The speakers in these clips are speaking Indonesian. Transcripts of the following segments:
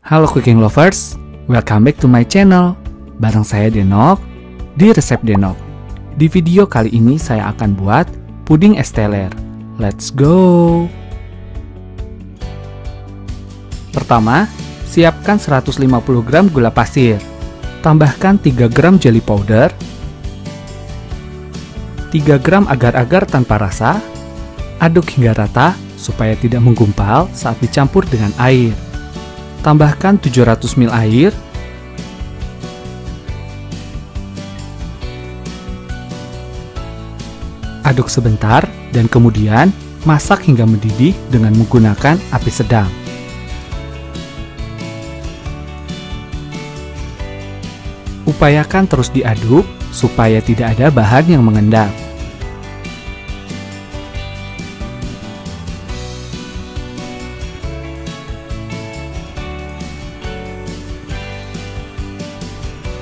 Halo cooking lovers, welcome back to my channel. Bareng saya Denok, di Resep Denok. Di video kali ini saya akan buat puding es teler. Let's go! Pertama, siapkan 150 gram gula pasir. Tambahkan 3 gram jelly powder, 3 gram agar-agar tanpa rasa. Aduk hingga rata supaya tidak menggumpal saat dicampur dengan air. Tambahkan 700 ml air. Aduk sebentar dan kemudian masak hingga mendidih dengan menggunakan api sedang. Upayakan terus diaduk supaya tidak ada bahan yang mengendap.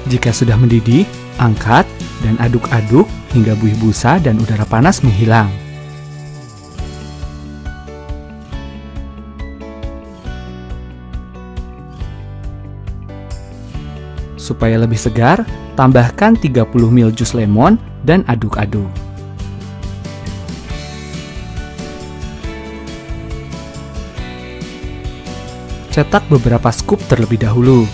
Jika sudah mendidih, angkat dan aduk-aduk hingga buih busa dan udara panas menghilang. Supaya lebih segar, tambahkan 30 ml jus lemon dan aduk-aduk. Cetak beberapa scoop terlebih dahulu.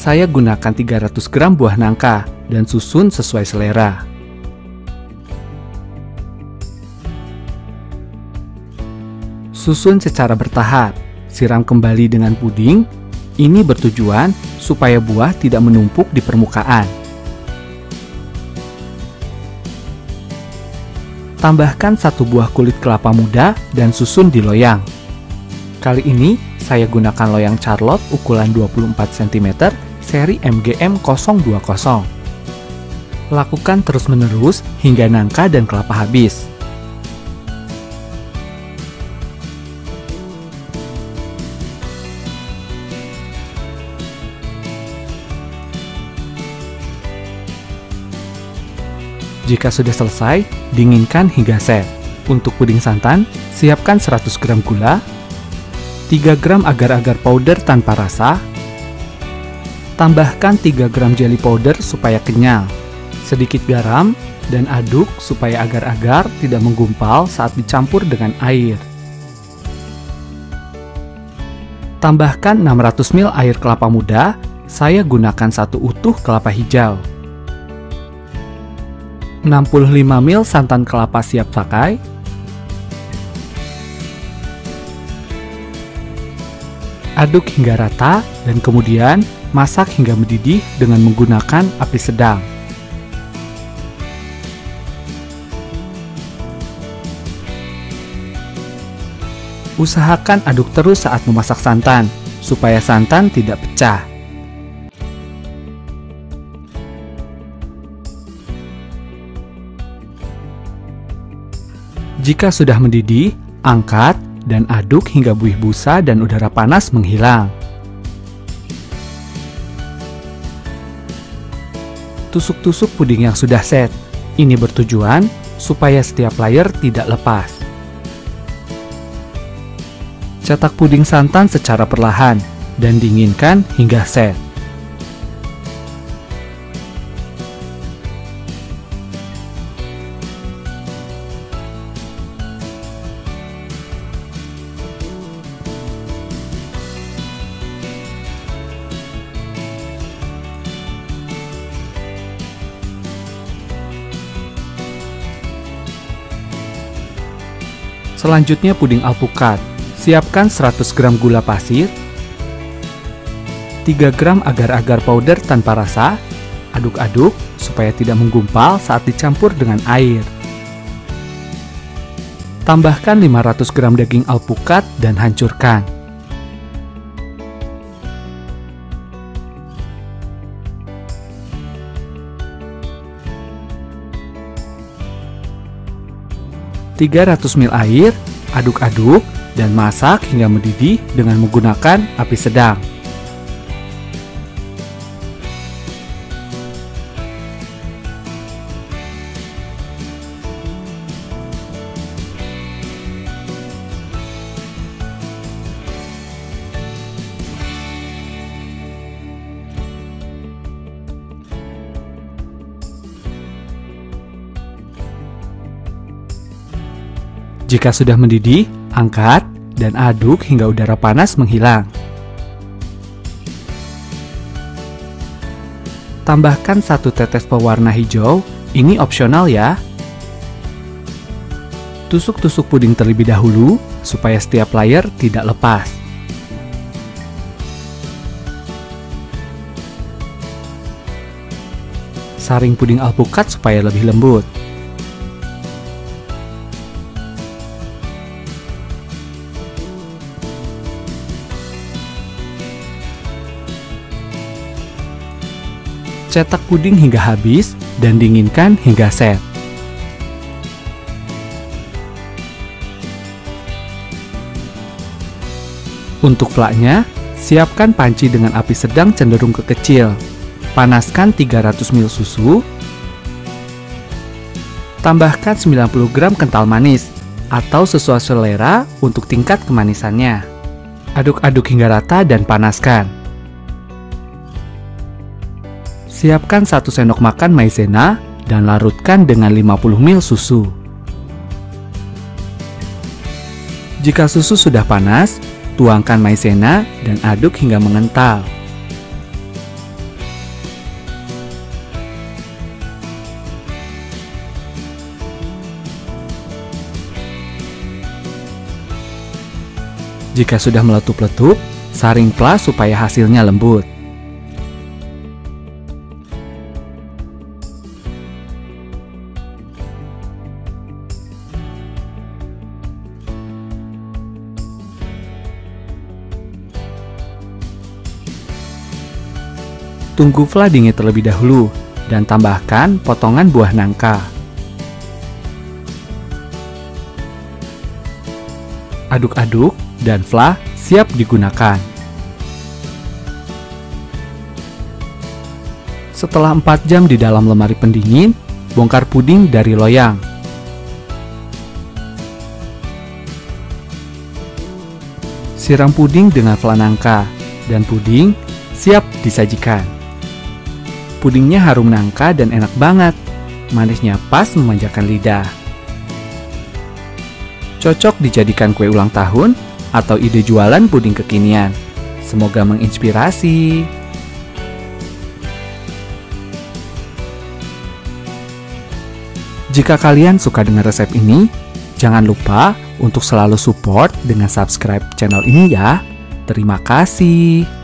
Saya gunakan 300 gram buah nangka dan susun sesuai selera. Susun secara bertahap, siram kembali dengan puding. Ini bertujuan supaya buah tidak menumpuk di permukaan. Tambahkan 1 buah kulit kelapa muda dan susun di loyang. Kali ini saya gunakan loyang Charlotte ukuran 24 cm seri MGM 020. Lakukan terus-menerus hingga nangka dan kelapa habis. Jika sudah selesai, dinginkan hingga set. Untuk puding santan, siapkan 100 gram gula, 3 gram agar-agar powder tanpa rasa. Tambahkan 3 gram jelly powder supaya kenyal, sedikit garam, dan aduk supaya agar-agar tidak menggumpal saat dicampur dengan air. Tambahkan 600 ml air kelapa muda, saya gunakan 1 utuh kelapa hijau. 65 ml santan kelapa siap pakai. Aduk hingga rata dan kemudian masak hingga mendidih dengan menggunakan api sedang. Usahakan aduk terus saat memasak santan, supaya santan tidak pecah. Jika sudah mendidih, angkat dan aduk hingga buih busa dan udara panas menghilang. Tusuk-tusuk puding yang sudah set. Ini bertujuan supaya setiap layer tidak lepas. Cetak puding santan secara perlahan dan dinginkan hingga set. Selanjutnya puding alpukat. Siapkan 100 gram gula pasir, 3 gram agar-agar powder tanpa rasa. Aduk-aduk supaya tidak menggumpal saat dicampur dengan air. Tambahkan 500 gram daging alpukat dan hancurkan. (300 ml air), aduk-aduk dan masak hingga mendidih dengan menggunakan api sedang. Jika sudah mendidih, angkat dan aduk hingga udara panas menghilang. Tambahkan 1 tetes pewarna hijau, ini opsional ya. Tusuk-tusuk puding terlebih dahulu supaya setiap layer tidak lepas. Saring puding alpukat supaya lebih lembut. Cetak puding hingga habis dan dinginkan hingga set. Untuk flaknya, siapkan panci dengan api sedang cenderung ke kecil. Panaskan 300 ml susu. Tambahkan 90 gram kental manis atau sesuai selera untuk tingkat kemanisannya. Aduk-aduk hingga rata dan panaskan. Siapkan 1 sendok makan maizena dan larutkan dengan 50 ml susu. Jika susu sudah panas, tuangkan maizena dan aduk hingga mengental. Jika sudah meletup-letup, saring flas supaya hasilnya lembut. Tunggu fla dingin terlebih dahulu dan tambahkan potongan buah nangka. Aduk-aduk dan fla siap digunakan. Setelah 4 jam di dalam lemari pendingin, bongkar puding dari loyang. Siram puding dengan fla nangka dan puding siap disajikan. Pudingnya harum nangka dan enak banget. Manisnya pas memanjakan lidah. Cocok dijadikan kue ulang tahun atau ide jualan puding kekinian. Semoga menginspirasi. Jika kalian suka dengan resep ini, jangan lupa untuk selalu support dengan subscribe channel ini ya. Terima kasih.